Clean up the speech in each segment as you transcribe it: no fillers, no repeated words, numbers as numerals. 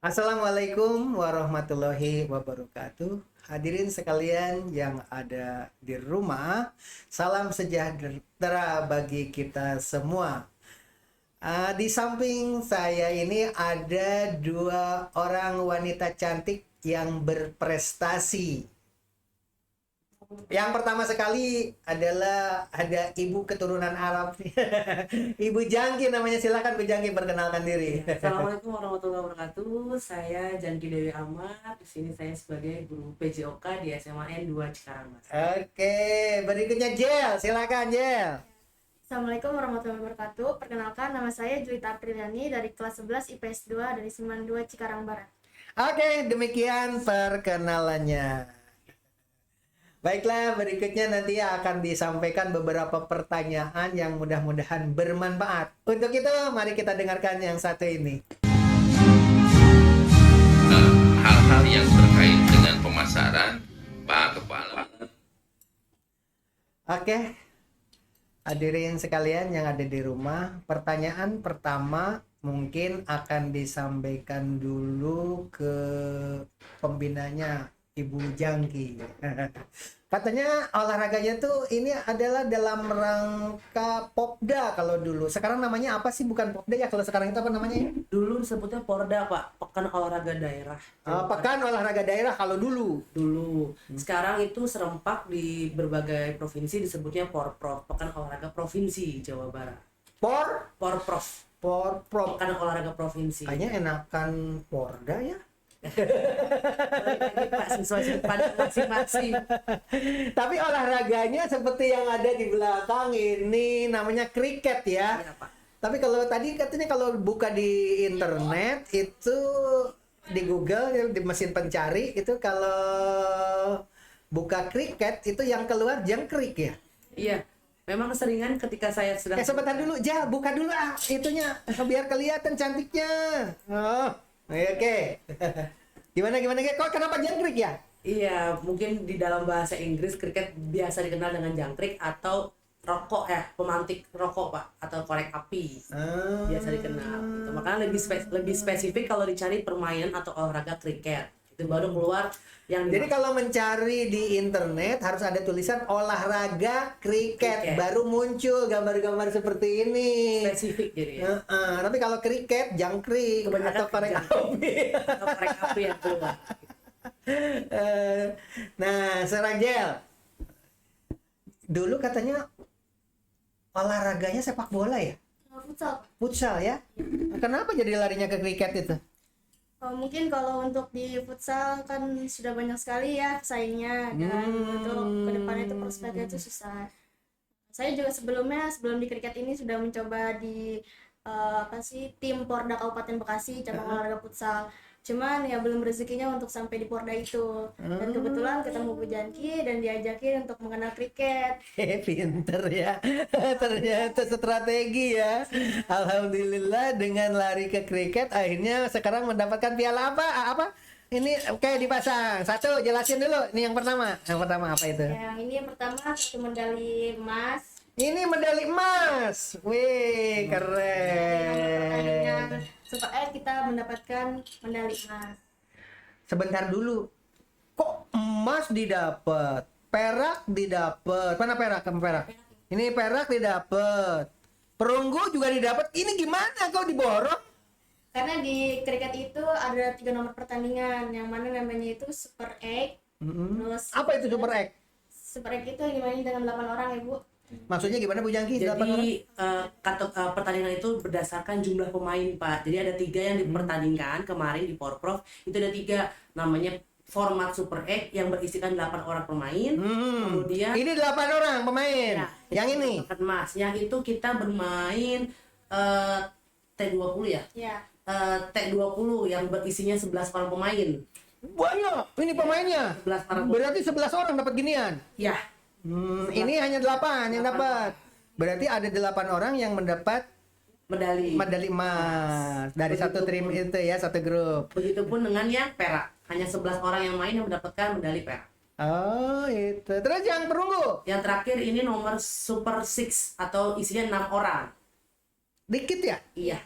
Assalamualaikum warahmatullahi wabarakatuh. Hadirin sekalian yang ada di rumah, salam sejahtera bagi kita semua. Di samping saya ini ada dua orang wanita cantik yang berprestasi. Yang pertama sekali adalah ada ibu keturunan Arab. Ibu Jangki namanya, silakan Bu Jangki perkenalkan diri. Assalamualaikum warahmatullahi wabarakatuh. Saya Janki Dewi Ahmad. Di sini saya sebagai guru PJOK di SMA N 2 Cikarang, Mas. Oke, berikutnya Jel, silakan Jel. Assalamualaikum warahmatullahi wabarakatuh. Perkenalkan, nama saya Juwita Apriliani dari kelas 11 IPS 2 dari Siman 2 Cikarang Barat. Oke, demikian perkenalannya. Baiklah, berikutnya nanti akan disampaikan beberapa pertanyaan yang mudah-mudahan bermanfaat. Untuk itu, mari kita dengarkan yang satu ini. Hal-hal yang terkait dengan pemasaran Pak Kepala. Oke, hadirin sekalian yang ada di rumah, pertanyaan pertama mungkin akan disampaikan dulu ke pembinanya, Ibu Jangki. Katanya olahraganya tuh ini adalah dalam rangka Popda kalau dulu. Sekarang namanya apa sih? Bukan Popda ya, kalau sekarang itu apa namanya? Dulu disebutnya Porda, Pak. Pekan Olahraga Daerah. Pekan Olahraga Daerah kalau dulu. Sekarang itu serempak di berbagai provinsi disebutnya Porprov, Pekan Olahraga Provinsi Jawa Barat. Porprov. Pekan Olahraga Provinsi. Kayaknya enakan Porda ya. Lagi Pak, sesuai pada masing-masing. Tapi olahraganya seperti yang ada di belakang ini namanya kriket ya. Iya, Pak. Tapi kalau tadi katanya kalau buka di internet itu di Google di mesin pencari itu kalau buka kriket itu yang keluar jangkrik ya. Iya. Memang keseringan ketika saya sedang Sebentar dulu, buka dulu itunya biar kelihatan cantiknya. Oh, oke. Gimana kok kenapa jangkrik ya? Iya, mungkin di dalam bahasa Inggris kriket biasa dikenal dengan jangkrik atau rokok pemantik rokok, Pak, atau korek api. Biasa dikenal. Gitu. Makanya lebih spesifik kalau dicari permainan atau olahraga kriket. Itu baru keluar yang Jadi kalau mencari di internet harus ada tulisan olahraga kriket, baru muncul gambar-gambar seperti ini. spesifik jadi ya. Tapi kalau kriket, jangkrik Kebanyakan atau korek api. Atau korek api yang keluar. Nah, sekarang Jel. Dulu katanya olahraganya sepak bola ya? Futsal. Futsal ya? Kenapa jadi larinya ke kriket itu? Mungkin kalau untuk di futsal kan sudah banyak sekali ya pesaingnya dan untuk kedepannya itu prospeknya itu susah. Saya juga sebelum di kriket ini sudah mencoba di tim Porda Kabupaten Bekasi cabang olahraga futsal. Cuman ya belum rezekinya untuk sampai di Porda itu. Dan kebetulan ketemu Bu Janki dan diajakin untuk mengenal kriket. Pinter ya. Ternyata strategi ya. Alhamdulillah dengan lari ke kriket akhirnya sekarang mendapatkan piala apa? Ini kayak dipasang. Satu, jelasin dulu. Ini yang pertama. Yang pertama apa itu? Yang pertama satu medali emas. Ini medali emas. Wih, keren. Super kita mendapatkan medali emas. Sebentar dulu. Kok emas didapat? Perak didapat. Mana perak? Perak. Ini perak didapat. Perunggu juga didapat. Ini gimana kau diborong? Karena di kriket itu ada 3 nomor pertandingan, yang mana namanya itu Super Egg. Terus Apa itu Super Egg? Super Egg itu yang dimainin dengan 8 orang ya, Bu. Maksudnya gimana Bu Jangki? Jadi pertandingan itu berdasarkan jumlah pemain, Pak. Jadi ada 3 yang dipertandingkan kemarin di Porprov. Itu ada 3 namanya format Super Egg yang berisikan 8 orang pemain. Kemudian ini 8 orang pemain. Ya, yang ini emas. Yang itu kita bermain T20 ya? Ya. T20 yang berisinya 11 orang pemain. Banyak ini pemainnya. 11 orang. Berarti 11 orang dapat ginian. Ya. Ini hanya 8 yang dapat. Berarti ada 8 orang yang mendapat medali emas dari satu tim itu ya, satu grup. Begitupun dengan yang perak. Hanya 11 orang yang main yang mendapatkan medali perak. Oh, itu. Terus yang perunggu? Yang terakhir ini nomor Super Six atau isinya 6 orang. Dikit ya? Iya.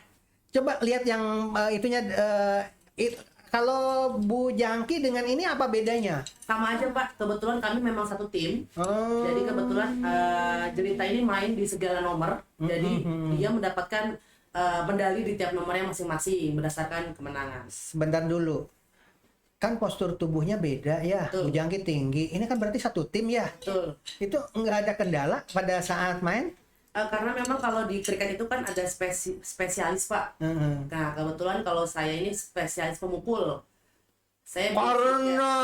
Coba lihat yang itunya Kalau Bu Jangki dengan ini apa bedanya? Sama aja Pak, kebetulan kami memang satu tim. Oh. Jadi kebetulan Jelita ini main di segala nomor. Jadi dia mendapatkan medali di tiap nomornya masing-masing berdasarkan kemenangan. Sebentar dulu. Kan postur tubuhnya beda ya. Bu Betul. Jangki tinggi. Ini kan berarti satu tim ya. Betul. Itu nggak ada kendala pada saat main? Karena memang kalau di kriket itu kan ada spesialis Pak. Heeh. Nah kebetulan kalau saya ini spesialis pemukul. Saya Karena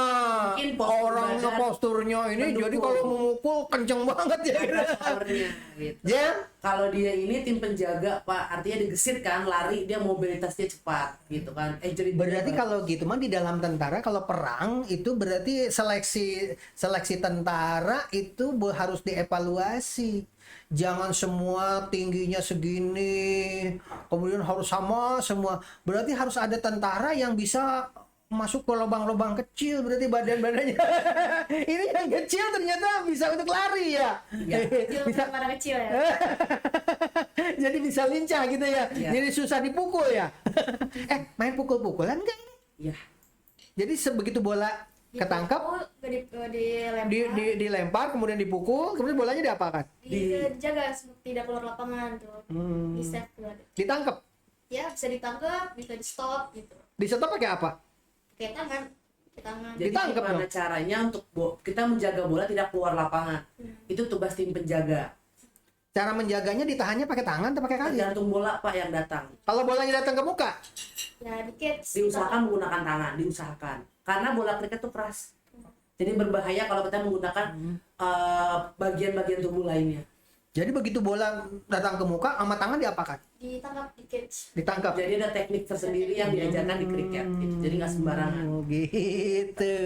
mungkin postur orangnya badan posturnya ini mendukung. jadi kalau memukul kenceng banget ya. ada powernya gitu. Ya. Kalau dia ini tim penjaga Pak, artinya digesit kan, lari dia mobilitasnya cepat gitu kan. Agility Berarti dia kalau gitu mah di dalam tentara kalau perang itu berarti seleksi tentara itu harus dievaluasi. Jangan semua tingginya segini, kemudian harus sama semua. Berarti harus ada tentara yang bisa masuk ke lubang-lubang kecil, berarti badan-badannya. Ini yang kecil ternyata bisa untuk lari ya. Iya. Kecil Bisa. pada kecil ya. Jadi bisa lincah gitu ya. Iya. Jadi susah dipukul ya. Main pukul-pukulan enggak ini? Iya. Jadi sebegitu bola ketangkap, Dilempar, dilempar, kemudian dipukul, kemudian bolanya diapakan? dijaga tidak keluar lapangan tuh. Di save tuh ada. Ditangkap. Ya bisa ditangkap, bisa di stop gitu. Di stop pakai apa? Pakai tangan, pakai tangan. Jadi Ditangkap gimana dong. caranya untuk kita menjaga bola tidak keluar lapangan? Itu tugas tim penjaga. Cara menjaganya ditahannya pakai tangan atau pakai kaki? Tergantung bola Pak yang datang. Kalau bolanya datang ke muka, Ya dikit. Diusahakan menggunakan tangan, diusahakan. Karena bola kriket itu keras. Jadi berbahaya kalau kita menggunakan bagian-bagian tubuh lainnya. jadi begitu bola datang ke muka, sama tangan diapakan? Ditangkap di catch. Ditangkap. Jadi ada teknik tersendiri yang diajarkan di kriket gitu. Jadi nggak sembarangan. Oh, gitu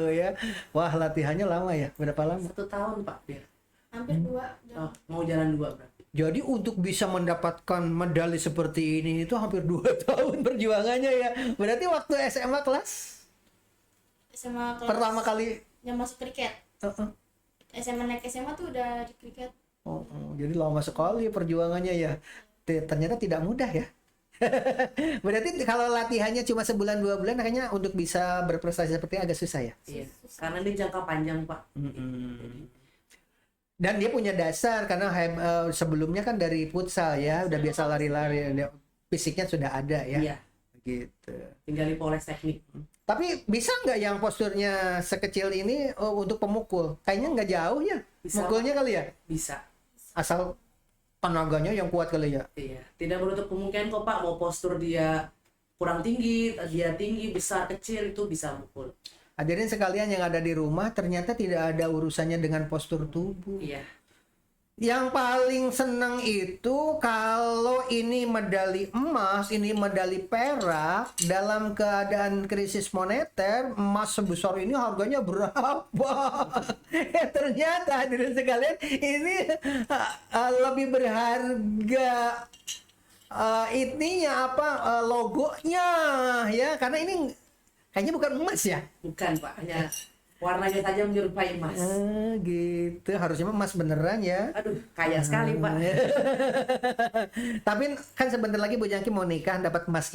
ya. Wah, latihannya lama ya? Berapa lama? 1 tahun Pak dia. Hampir 2 Oh, mau jalan 2 berarti. Jadi untuk bisa mendapatkan medali seperti ini itu hampir 2 tahun perjuangannya ya. Berarti waktu SMA kelas SMA kelas pertama kali. yang masuk kriket. Uh-uh. SMA naik SMA tuh udah di kriket. Jadi lama sekali perjuangannya ya. Ternyata tidak mudah ya. Berarti kalau latihannya cuma sebulan 2 bulan, kayaknya untuk bisa berprestasi seperti ini agak susah ya. Iya. Karena ini jangka panjang Pak. Dan dia punya dasar karena sebelumnya kan dari futsal ya, udah biasa lari-lari, fisiknya sudah ada ya. Iya. Gitu. Tinggal dipoles teknik. Tapi bisa nggak yang posturnya sekecil ini untuk pemukul? Kayaknya nggak jauh ya. Bisa, Mukulnya kali ya. Bisa. Asal tenaganya yang kuat kali ya. Iya. Tidak menutup kemungkinan kok Pak, mau postur dia kurang tinggi, dia tinggi, besar, kecil itu bisa mukul. Hadirin sekalian yang ada di rumah, ternyata tidak ada urusannya dengan postur tubuh. Iya. Yang paling senang itu kalau ini medali emas, ini medali perak dalam keadaan krisis moneter, emas sebesar ini harganya berapa? Ternyata hadirin sekalian ini lebih berharga ininya apa logonya ya, karena ini kayaknya bukan emas ya. Bukan Pak, hanya warnanya saja menyerupai emas. Gitu, harusnya emas beneran ya. Aduh, kaya sekali Pak. Tapi kan sebentar lagi Bu Jangki mau nikah dapat emas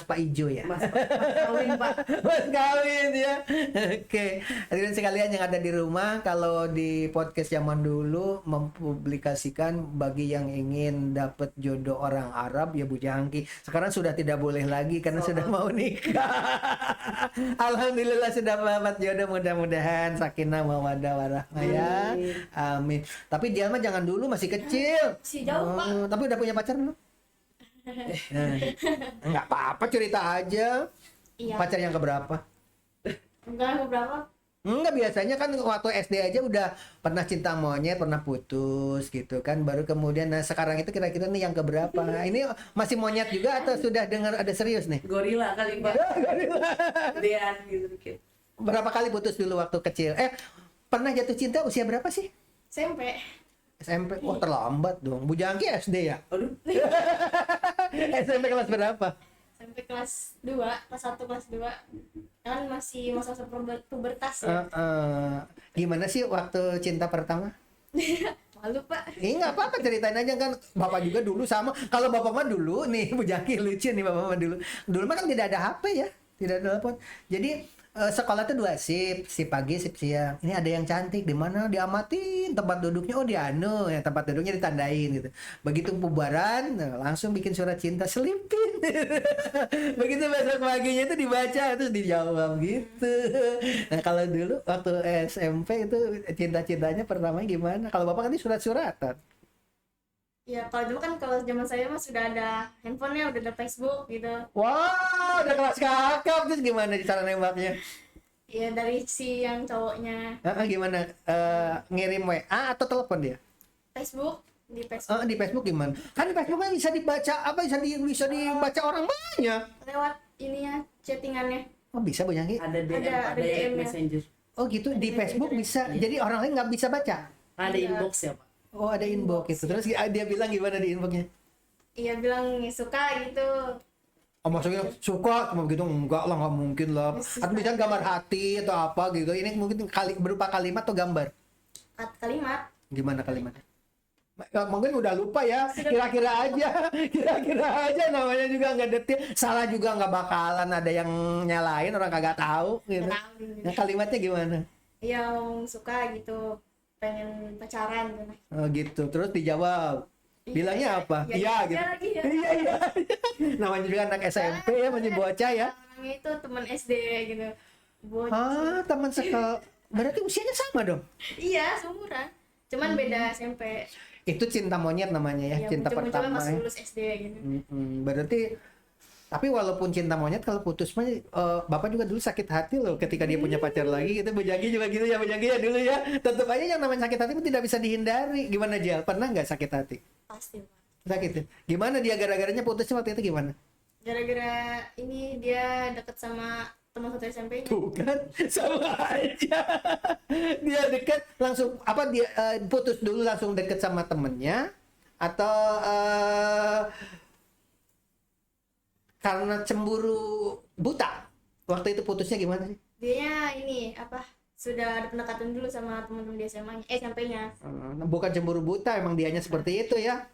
Pak Ijo ya. Mas kawin Pak. Mas kawin ya. Oke. Hadirin sekalian yang ada di rumah, kalau di podcast zaman dulu mempublikasikan bagi yang ingin dapat jodoh orang Arab ya Bu Jangki. Sekarang sudah tidak boleh lagi karena sudah mau nikah. Alhamdulillah sudah dapat jodoh, mudah-mudahan sakinah mawaddah warahmah ya. Amin. Tapi dia mah jangan dulu, masih kecil. Masih jauh, Pak. Tapi udah punya pacar belum? Enggak apa-apa, cerita aja. Iya. Pacar yang keberapa? Enggak beberapa. Enggak, biasanya kan waktu SD aja udah pernah cinta monyet, pernah putus gitu kan. Baru kemudian, nah sekarang itu kira-kira nih yang keberapa? Nah, ini masih monyet juga atau sudah dengar ada serius nih? Gorila kali Pak. Gedean gitu dikit. Berapa kali putus dulu waktu kecil? Pernah jatuh cinta usia berapa sih? SMP. SMP? Wah terlambat dong. Bu Jangki SD ya? Aduh. SMP kelas berapa? SMP kelas 2, kelas 1, kelas 2. Kan masih masa-masa pubertas ya. Gimana sih waktu cinta pertama? Malu, Pak. Nggak apa-apa, ceritain aja kan. Bapak juga dulu sama. Kalau bapak mah dulu nih, Bu Jangki lucu nih, bapak mah dulu. Dulu mah kan tidak ada HP ya. Tidak telepon. Jadi sekolah tuh 2 shift, shift pagi, shift siang. Ini ada yang cantik di mana diamatin tempat duduknya, oh di anu ya tempat duduknya ditandain gitu. Begitu bubaran langsung bikin surat cinta selipin. Begitu besok paginya itu dibaca terus dijawab gitu. Nah kalau dulu waktu SMP itu cinta-cintanya pertama gimana? Kalau Bapak kan ini surat-suratan. Ya kalau dulu kan kalau zaman saya mah sudah ada handphonenya, udah ada Facebook gitu. Wah, udah kelas kakap terus gimana cara nembaknya? Ya dari si yang cowoknya Gimana? Ngirim WA atau telepon dia? Facebook, di Facebook Di Facebook gimana? Kan di Facebook kan bisa dibaca apa bisa dibaca orang banyak. lewat ininya chattingannya. Oh bisa Bu Yanggi? Ada DM, Ada ada DM -nya. messenger. Oh gitu di Facebook bisa. Jadi orang lain nggak bisa baca. Ada inbox ya Pak. Oh ada inbox gitu. Terus dia bilang gimana di inboxnya? Iya bilang suka gitu. Oh maksudnya suka cuma begitu enggak lah nggak mungkin lah. Atau bisa gambar hati atau apa gitu. Ini mungkin berupa kalimat atau gambar. Kalimat. Gimana kalimatnya? Mungkin udah lupa ya. Kira-kira aja namanya juga nggak detail. Salah juga nggak bakalan ada yang nyalain orang kagak tahu gitu. Nggak tahu gitu. Nah, kalimatnya gimana? Yang suka gitu, pengen pacaran gitu. Oh gitu. Terus dijawab. Bilangnya apa? Iya gitu. Lagi ya. Iya. Namanya juga anak SMP ya, masih bocah ya. Orangnya itu teman SD gitu. Bocil. Teman sekolah. Berarti usianya sama dong. Iya, seumuran. Cuman beda SMP. Itu cinta monyet namanya ya, Ya, cinta muncul-munculnya pertama. masih Ya. lulus SD gitu. Berarti tapi walaupun cinta monyet kalau putus mah Bapak juga dulu sakit hati loh ketika dia punya pacar lagi gitu. Bu Janggi juga gitu ya Bu Janggi ya dulu ya. Tetap aja yang namanya sakit hati itu tidak bisa dihindari. Gimana Jel? Pernah nggak sakit hati? Pasti, Pak. Sakit ya? Gimana dia gara-garanya putusnya waktu itu gimana? Gara-gara ini dia deket sama teman satu SMP-nya. Tuh kan sama aja. Dia dekat langsung apa dia putus dulu langsung deket sama temennya atau karena cemburu buta. Waktu itu putusnya gimana sih? Dianya ini apa? Sudah ada pendekatan dulu sama teman-teman di SMA-nya, SMP-nya. Bukan cemburu buta, emang dianya seperti itu ya.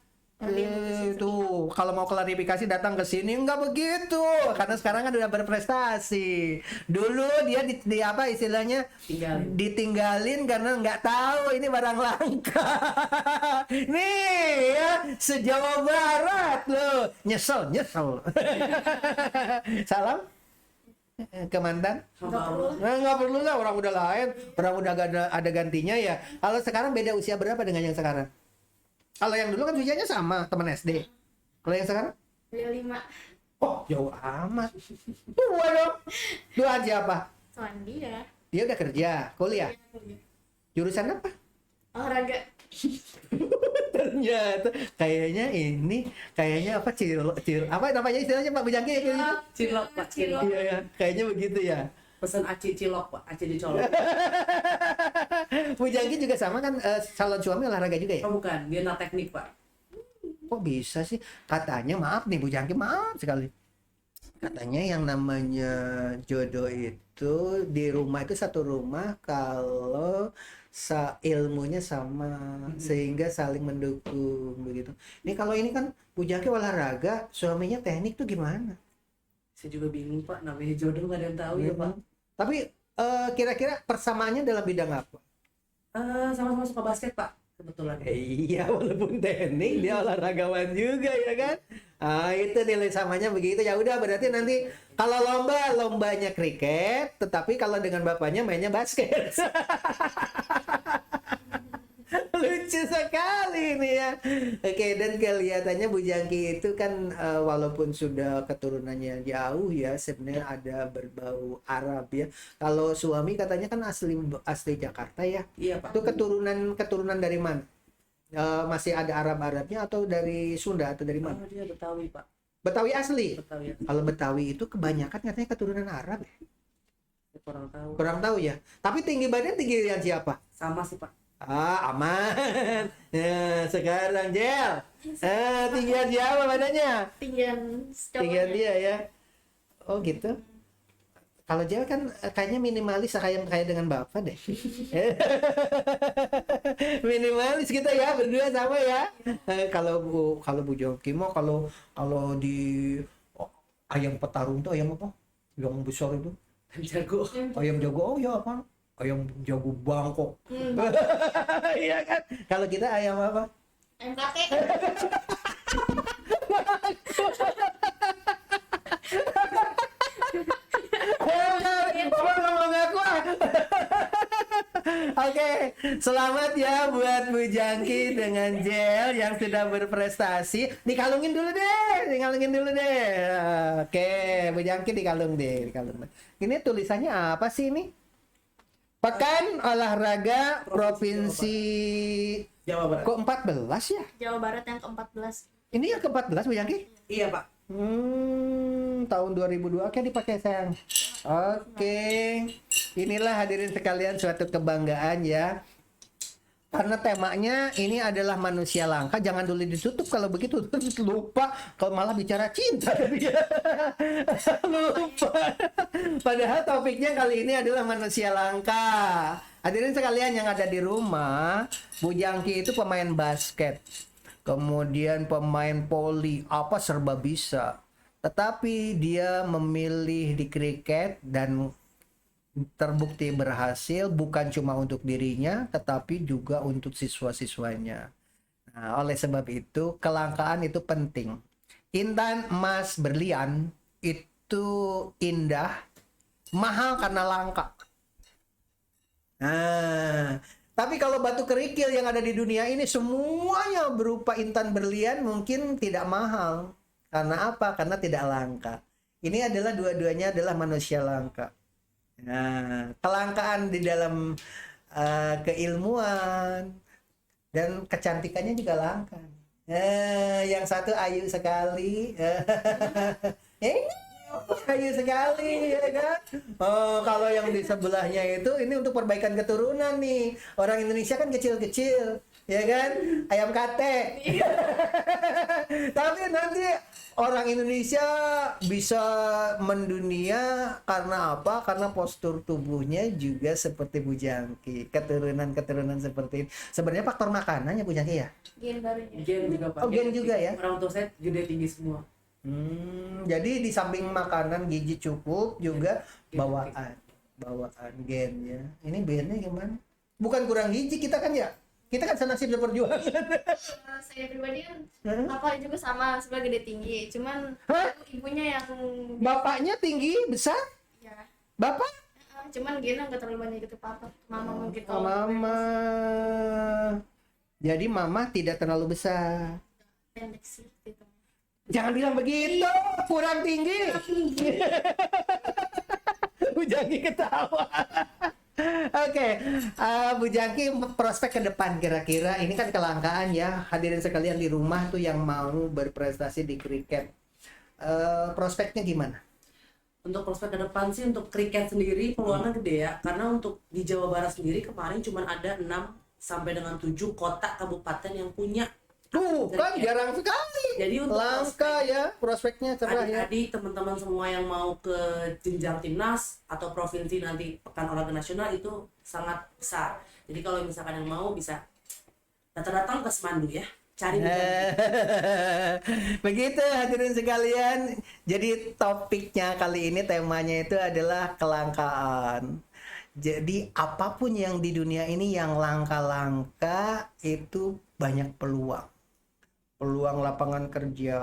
Tuh, kalau mau klarifikasi datang ke sini enggak begitu. Karena sekarang kan udah berprestasi. Dulu dia di apa istilahnya? Ditinggalin karena nggak tahu ini barang langka. Nih ya, se-Jawa Barat loh. Nyesel. Salam ke mantan? Nggak perlu lah, orang udah lain, orang udah gak ada gantinya ya. Kalau sekarang beda usia berapa dengan yang sekarang? Kalau yang dulu kan usianya sama, teman SD. Kalau yang sekarang? Beliau 5. Oh, jauh amat. Tua dong. Tua siapa? Soalnya dia. Dia udah kerja, kuliah. Jurusan apa? Olahraga. Ternyata kayaknya apa apa namanya istilahnya Pak Bujangki? Cilok Pak, cilok. Iya ya, kayaknya begitu ya. Pesan aci cilok Pak, aci dicolok. Bujangki juga sama kan calon suami olahraga juga ya? Oh bukan, dia na teknik Pak. Kok bisa sih? Katanya maaf nih Bu Jangki, maaf sekali. Katanya yang namanya jodoh itu di rumah itu satu rumah kalau ilmunya sama sehingga saling mendukung begitu. Ini kalau ini kan Bu Jangki olahraga, suaminya teknik tuh gimana? Saya juga bingung Pak, namanya jodoh nggak ada yang tahu ya Pak. Tapi kira-kira persamaannya dalam bidang apa? Sama-sama suka basket Pak, kebetulan. Iya, walaupun teknik dia olahragawan juga ya kan. Itu nilai samanya begitu. Ya udah berarti nanti kalau lombanya kriket, tetapi kalau dengan bapaknya mainnya basket. Lucu sekali ini ya. Oke, dan kelihatannya Bu Jangki itu kan walaupun sudah keturunannya jauh ya, sebenarnya ada berbau Arab ya. Kalau suami katanya kan asli Jakarta ya. Iya Pak. Itu keturunan dari mana? Masih ada Arab-Arabnya atau dari Sunda atau dari mana? Oh dia Betawi Pak. Betawi asli. Betawi ya. Kalau Betawi itu kebanyakan katanya keturunan Arab ya. Saya kurang tahu. Kurang tahu ya. Tapi tinggi badan tinggian siapa? Sama sih Pak. Aman. Ya, sekarang Jel. Tinggian siapa badannya? Tinggian dia ya. Oh gitu. Kalau Jel kan kayaknya minimalis kayak dengan Bapak deh. Minimalis kita ya berdua sama ya. Kalau Bu Jangki mau kalau di ayam petarung tuh ayam apa? Yang besar itu. Jago. Ayam jago, oh ya apa? Ayam jago Bangkok. Iya kan? Kalau kita ayam apa? MKT. Ngomong aku. Oke, selamat ya buat Bu Jangki dengan Jel yang sudah berprestasi. Dikalungin dulu deh. Oke, Bu Jangki dikalung deh. Ini tulisannya apa sih ini? Pekan Olahraga Provinsi Jawa Barat. kok 14 ya? Jawa Barat yang ke-14. Ini yang ke-14 Bu Jangki? Iya Pak. Tahun 2002. Oke, dipakai sayang. Oke. Inilah hadirin sekalian suatu kebanggaan ya. Karena temanya ini adalah manusia langka. Jangan dulu ditutup kalau begitu lupa. Kalau malah bicara cinta dia. Lupa. Padahal topiknya kali ini adalah manusia langka. Hadirin sekalian yang ada di rumah, Bu Jangki itu pemain basket. Kemudian pemain voli, apa serba bisa. Tetapi dia memilih di kriket dan terbukti berhasil bukan cuma untuk dirinya tetapi juga untuk siswa-siswanya. Nah, oleh sebab itu kelangkaan itu penting. Intan emas berlian itu indah, mahal karena langka. Nah, tapi kalau batu kerikil yang ada di dunia ini semuanya berupa intan berlian mungkin tidak mahal. Karena apa? Karena tidak langka. Ini adalah dua-duanya adalah manusia langka. Nah, kelangkaan di dalam keilmuan dan kecantikannya juga langka. Yang satu ayu sekali. Ayu sekali ya kan. Kalau yang di sebelahnya itu ini untuk perbaikan keturunan nih. Orang Indonesia kan kecil-kecil, ya kan? Ayam kate. Tapi nanti orang Indonesia bisa mendunia karena apa? Karena postur tubuhnya juga seperti Bu Jangki. Keturunan-keturunan seperti ini. Sebenarnya faktor makanannya Bu Jangki ya? Gen barunya. Gen juga Pak. Oh, gen juga ya? Orang tua saya gede tinggi semua. Jadi di samping makanan gizi cukup juga bawaan gennya. Ini gennya gimana? Bukan kurang gizi kita kan ya? Kita kan senasib seperjuangan. Saya pribadi kan apa juga sama sebagai gede tinggi, cuman ibunya yang Bapaknya tinggi besar? ya Bapak? cuman gennya nggak terlalu banyak gitu papa, mama mungkin Oh, mama. Jadi mama tidak terlalu besar. pendek sih gitu. Jangan bilang begitu, kurang tinggi. Bu Jangki ketawa. Oke, Bu Jangki prospek ke depan kira-kira ini kan kelangkaan ya. Hadirin sekalian di rumah tuh yang mau berprestasi di kriket. Prospeknya gimana? Untuk prospek ke depan sih untuk kriket sendiri peluangnya gede ya. Karena untuk di Jawa Barat sendiri kemarin cuma ada 6 sampai dengan 7 kota kabupaten yang punya. Tuh kan jarang sekali. Jadi untuk Langka ya prospeknya cerah ya. adik-adik teman-teman semua yang mau ke jenjang timnas atau provinsi nanti pekan olahraga nasional itu sangat besar. Jadi kalau misalkan yang mau bisa datang-datang ke Semandu ya, cari Begitu hadirin sekalian. Jadi topiknya kali ini temanya itu adalah kelangkaan. Jadi apapun yang di dunia ini yang langka-langka itu banyak peluang lapangan kerja.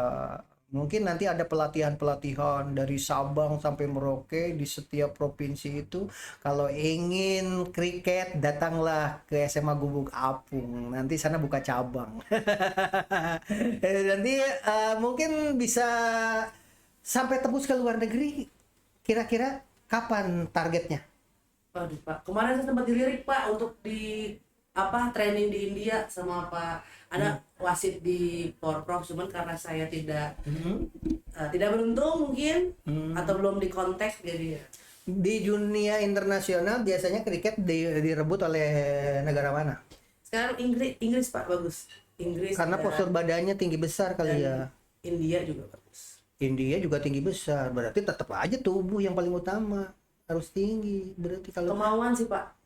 Mungkin nanti ada pelatihan-pelatihan dari Sabang sampai Merauke di setiap provinsi itu. Kalau ingin kriket datanglah ke SMA Gubuk Apung. Nanti sana buka cabang. Nanti mungkin bisa sampai tembus ke luar negeri. Kira-kira kapan targetnya? Waduh Pak, kemarin saya sempat dilirik Pak untuk di training di India sama Pak. Ada wasit di Porprov, cuman karena saya tidak beruntung mungkin atau belum dikontak jadi. Di dunia internasional biasanya kriket direbut oleh negara mana? Sekarang Inggris Pak bagus. Inggris Karena dan- postur badannya tinggi besar kali ya. India juga bagus. India juga tinggi besar, berarti tetap aja tubuh yang paling utama harus tinggi. Berarti kalau Kemauan sih Pak.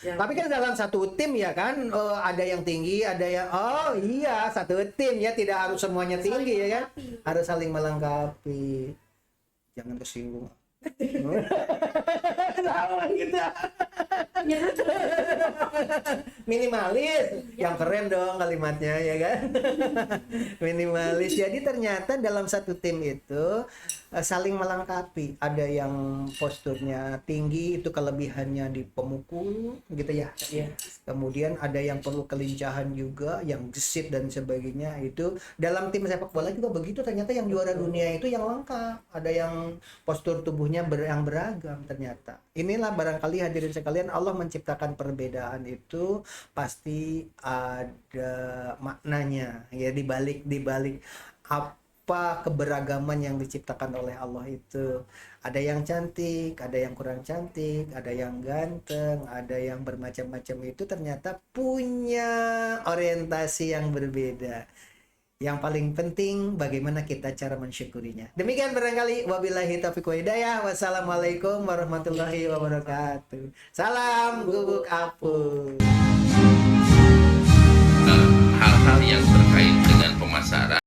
Yang- tapi kan dalam satu tim ya kan, ada yang tinggi, ada yang satu tim ya, tidak harus semuanya tinggi ya kan, harus saling melengkapi. Jangan tersinggung. Sama kita. Minimalis, yang keren dong kalimatnya ya kan. Minimalis. Jadi ternyata dalam satu tim itu saling melengkapi. Ada yang posturnya tinggi, itu kelebihannya di pemukul gitu ya. Iya. Kemudian ada yang perlu kelincahan juga, yang gesit dan sebagainya. Itu dalam tim sepak bola juga begitu. Ternyata yang juara dunia itu yang lengkap. Ada yang postur tubuhnya yang beragam ternyata. Inilah barangkali hadirin sekalian, Allah menciptakan perbedaan itu pasti ada maknanya ya, dibalik apa keberagaman yang diciptakan oleh Allah itu. Ada yang cantik, ada yang kurang cantik, ada yang ganteng, ada yang bermacam-macam, itu ternyata punya orientasi yang berbeda. Yang paling penting bagaimana kita cara mensyukurinya. Demikian barangkali, wabillahi taufiq wa hidayah. Wassalamualaikum warahmatullahi wabarakatuh. Salam gubuk apung.